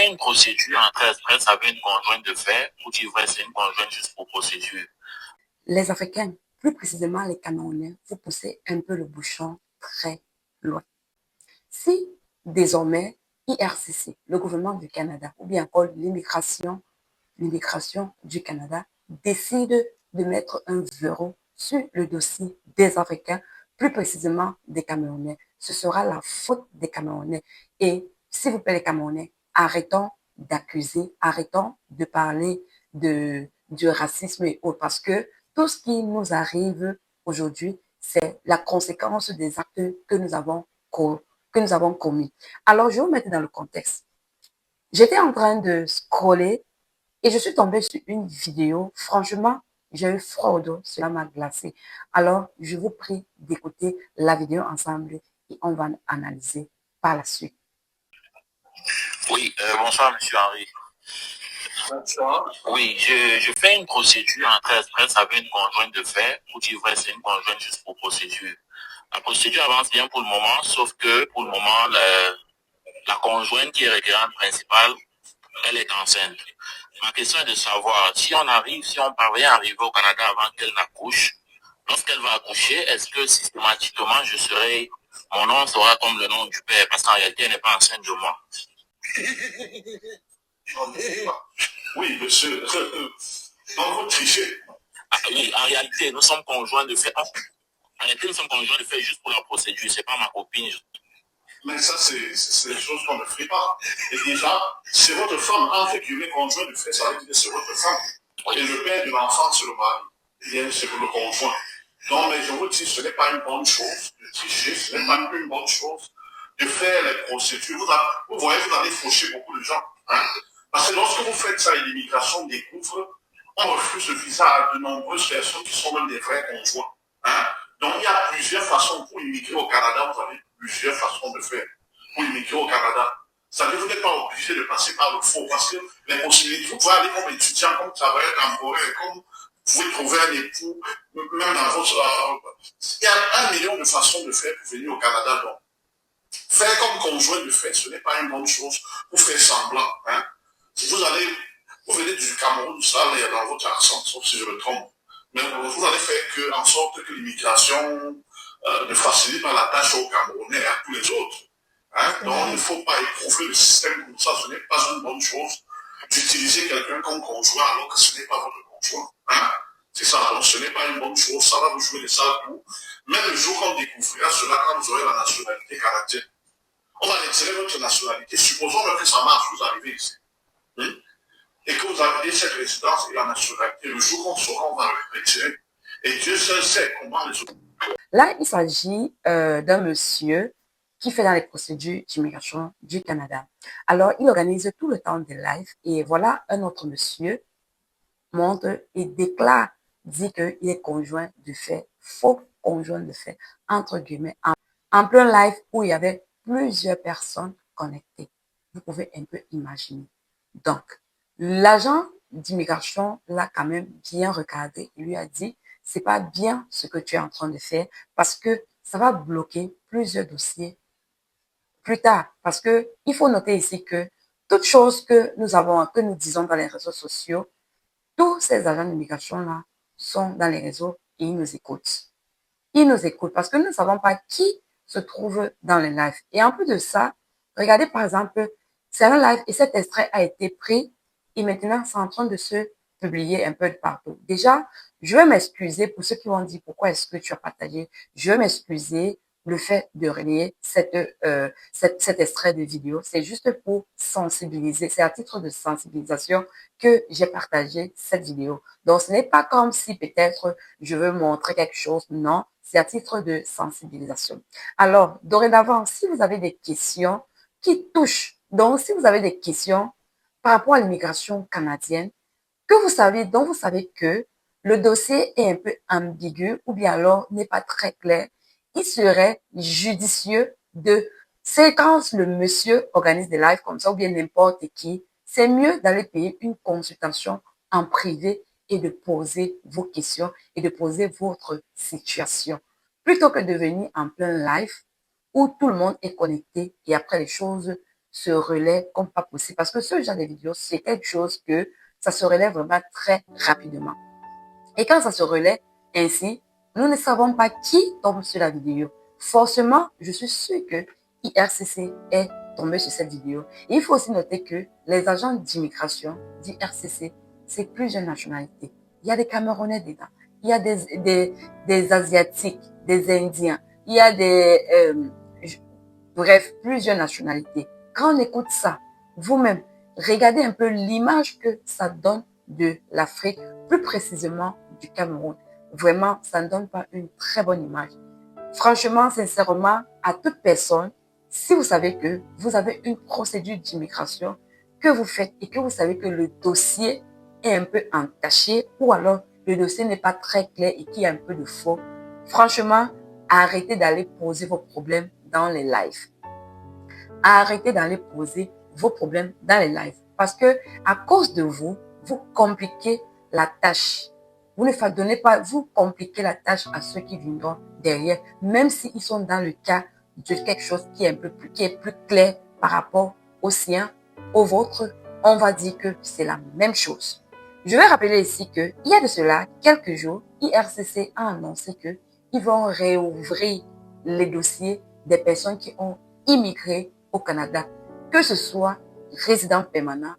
fais une procédure en très express avec une conjointe de fait ou tu vois c'est une conjointe juste pour procédure? Les Africains, plus précisément les Camerounais, vous poussez un peu le bouchon très loin. Si désormais IRCC, le gouvernement du Canada, ou bien encore l'immigration du Canada, décide de mettre un verrou sur le dossier des Africains, plus précisément des Camerounais, ce sera la faute des Camerounais. Et s'il vous plaît les Camerounais, arrêtons d'accuser, arrêtons de parler du racisme et autres, parce que tout ce qui nous arrive aujourd'hui, c'est la conséquence des actes que nous avons commis. Alors, je vais vous mettre dans le contexte. J'étais en train de scroller et je suis tombée sur une vidéo. Franchement, j'ai eu froid au dos, cela m'a glacé. Alors, je vous prie d'écouter la vidéo ensemble et on va analyser par la suite. Oui, bonsoir, monsieur Henri. Oui, je fais une procédure en très express avec une conjointe de fait ou tu vois c'est une conjointe juste pour procédure. La procédure avance bien pour le moment, sauf que pour le moment, la conjointe qui est requérante principale, elle est enceinte. Ma question est de savoir si on parvient à arriver au Canada avant qu'elle n'accouche, lorsqu'elle va accoucher, est-ce que systématiquement mon nom sera comme le nom du père, parce qu'en réalité, elle n'est pas enceinte de moi. Oui, monsieur. Donc, vous trichez. Ah, oui, en réalité, nous sommes conjoints de fait. En réalité, nous sommes conjoints de fait juste pour la procédure. C'est pas ma copine. Mais ça, c'est des choses qu'on ne fait pas. Et déjà, c'est votre femme. En fait, qu'il est conjoint de fait, ça veut dire que c'est votre femme. Oui. Et le père de l'enfant, c'est le mari. Bien, c'est le conjoint. Non, mais je vous dis, ce n'est pas une bonne chose de tricher, ce n'est pas une bonne chose de faire les procédures. Vous voyez, vous allez faucher beaucoup de gens. Hein? Parce que lorsque vous faites ça et l'immigration découvre, on refuse le visa à de nombreuses personnes qui sont même des vrais conjoints. Hein? Donc il y a plusieurs façons pour immigrer au Canada, vous avez plusieurs façons de faire pour immigrer au Canada. Ça veut dire que vous n'êtes pas obligé de passer par le faux, parce que les possibilités, vous pouvez aller comme étudiant, comme travailleur temporaire, comme vous pouvez trouver un époux, même dans votre... il y a 1 million de façons de faire pour venir au Canada. Donc, faire comme conjoint de fait, ce n'est pas une bonne chose pour faire semblant. Hein? Si vous venez du Cameroun, ça a l'air dans votre accent, sauf si je me trompe. Mais vous allez faire en sorte que l'immigration ne facilite pas la tâche aux Camerounais et à tous les autres. Hein? Donc il ne faut pas éprouver le système comme ça. Ce n'est pas une bonne chose d'utiliser quelqu'un comme conjoint alors que ce n'est pas votre conjoint. Hein? C'est ça, donc ce n'est pas une bonne chose. Ça va vous jouer des sales coups. Même le jour qu'on découvrira cela, quand vous aurez la nationalité canadienne, on va retirer votre nationalité. Supposons que ça marche, vous arrivez ici. Et que vous avez cette résidence et la nationalité, le jour qu'on saura, on va le retirer. Et Dieu seul sait comment les autres. Là, il s'agit d'un monsieur qui fait dans les procédures d'immigration du Canada. Alors, il organise tout le temps des lives et voilà un autre monsieur montre et déclare, dit qu'il est conjoint de fait, faux conjoint de fait, entre guillemets, en plein live où il y avait plusieurs personnes connectées. Vous pouvez un peu imaginer. Donc, l'agent d'immigration l'a quand même bien regardé. Il lui a dit, c'est pas bien ce que tu es en train de faire parce que ça va bloquer plusieurs dossiers plus tard. Parce que il faut noter ici que toute chose que nous disons dans les réseaux sociaux, tous ces agents d'immigration-là sont dans les réseaux et ils nous écoutent. Ils nous écoutent parce que nous ne savons pas qui se trouve dans les lives. Et en plus de ça, regardez par exemple, c'est un live et cet extrait a été pris et maintenant c'est en train de se publier un peu de partout. Déjà, je vais m'excuser pour ceux qui vont dire pourquoi est-ce que tu as partagé. Je vais m'excuser le fait de relayer cet extrait de vidéo. C'est juste pour sensibiliser. C'est à titre de sensibilisation que j'ai partagé cette vidéo. Donc, ce n'est pas comme si peut-être je veux montrer quelque chose. Non, c'est à titre de sensibilisation. Alors, dorénavant, si vous avez des questions qui touchent, donc si vous avez des questions par rapport à l'immigration canadienne, dont vous savez que le dossier est un peu ambigu ou bien alors n'est pas très clair, il serait judicieux c'est quand le monsieur organise des lives comme ça ou bien n'importe qui, c'est mieux d'aller payer une consultation en privé et de poser vos questions et de poser votre situation plutôt que de venir en plein live où tout le monde est connecté et après les choses se relaie comme pas possible. Parce que ce genre de vidéo, c'est quelque chose que ça se relaie vraiment très rapidement. Et quand ça se relaie ainsi, nous ne savons pas qui tombe sur la vidéo. Forcément, je suis sûre que IRCC est tombé sur cette vidéo. Et il faut aussi noter que les agents d'immigration d'IRCC, c'est plusieurs nationalités. Il y a des Camerounais dedans, il y a des Asiatiques, des Indiens, il y a bref, plusieurs nationalités. Quand on écoute ça, vous-même, regardez un peu l'image que ça donne de l'Afrique, plus précisément du Cameroun. Vraiment, ça ne donne pas une très bonne image. Franchement, sincèrement, à toute personne, si vous savez que vous avez une procédure d'immigration que vous faites et que vous savez que le dossier est un peu entaché ou alors le dossier n'est pas très clair et qu'il y a un peu de faux, franchement, arrêtez d'aller poser vos problèmes dans les lives. Arrêtez d'aller poser vos problèmes dans les lives. Parce que à cause de vous, vous compliquez la tâche. Vous ne donnez pas, vous compliquez la tâche à ceux qui viendront derrière, même s'ils sont dans le cas de quelque chose qui est plus clair par rapport au sien, au vôtre. On va dire que c'est la même chose. Je vais rappeler ici que il y a de cela quelques jours, IRCC a annoncé que ils vont réouvrir les dossiers des personnes qui ont immigré au Canada, que ce soit résident permanent,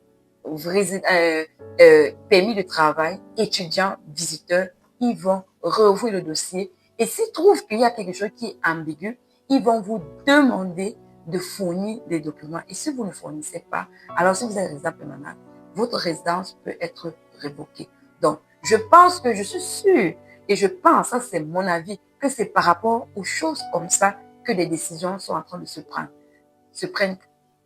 permis de travail, étudiants, visiteurs, ils vont rouvrir le dossier. Et s'ils trouvent qu'il y a quelque chose qui est ambigu, ils vont vous demander de fournir des documents. Et si vous ne fournissez pas, alors si vous êtes résident permanent, votre résidence peut être révoquée. Donc, je pense que je suis sûre, et je pense, ça c'est mon avis, que c'est par rapport aux choses comme ça que des décisions sont en train de se prennent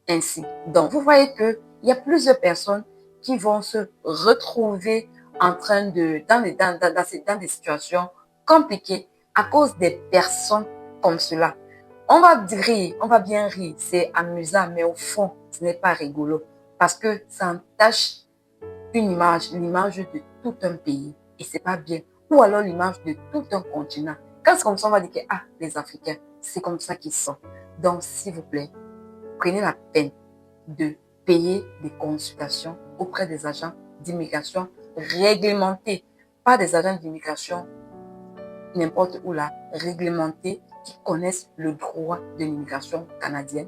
ainsi. Donc, vous voyez que il y a plusieurs personnes qui vont se retrouver en train dans des situations compliquées à cause des personnes comme cela. On va rire, on va bien rire, c'est amusant, mais au fond, ce n'est pas rigolo parce que ça entache l'image de tout un pays et c'est pas bien. Ou alors l'image de tout un continent. Quand c'est comme ça, on va dire que, les Africains, c'est comme ça qu'ils sont. Donc, s'il vous plaît, prenez la peine de payer des consultations auprès des agents d'immigration réglementés, pas des agents d'immigration n'importe où là, réglementés qui connaissent le droit de l'immigration canadienne.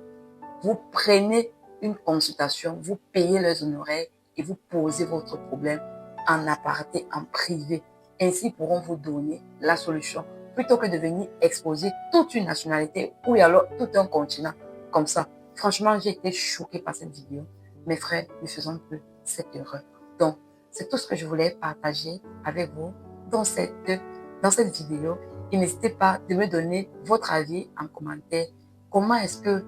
Vous prenez une consultation, vous payez leurs honoraires et vous posez votre problème en aparté, en privé. Ainsi pourront vous donner la solution plutôt que de venir exposer toute une nationalité ou alors tout un continent comme ça. Franchement, j'ai été choquée par cette vidéo. Mes frères, ne faisons plus cette erreur. Donc, c'est tout ce que je voulais partager avec vous dans cette vidéo. Et n'hésitez pas de me donner votre avis en commentaire. Comment est-ce que,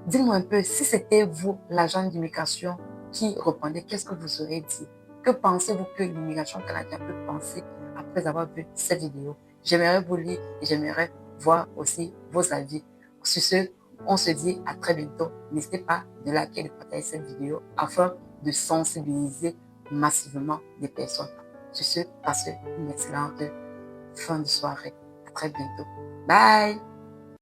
dites-moi un peu, si c'était vous, l'agent d'immigration qui répondait, qu'est-ce que vous auriez dit? Que pensez-vous que l'immigration canadienne peut penser après avoir vu cette vidéo? J'aimerais vous lire et j'aimerais voir aussi vos avis. Sur ce, on se dit à très bientôt. N'hésitez pas de liker et de partager cette vidéo afin de sensibiliser massivement des personnes. Sur ce, passez une excellente fin de soirée. À très bientôt. Bye!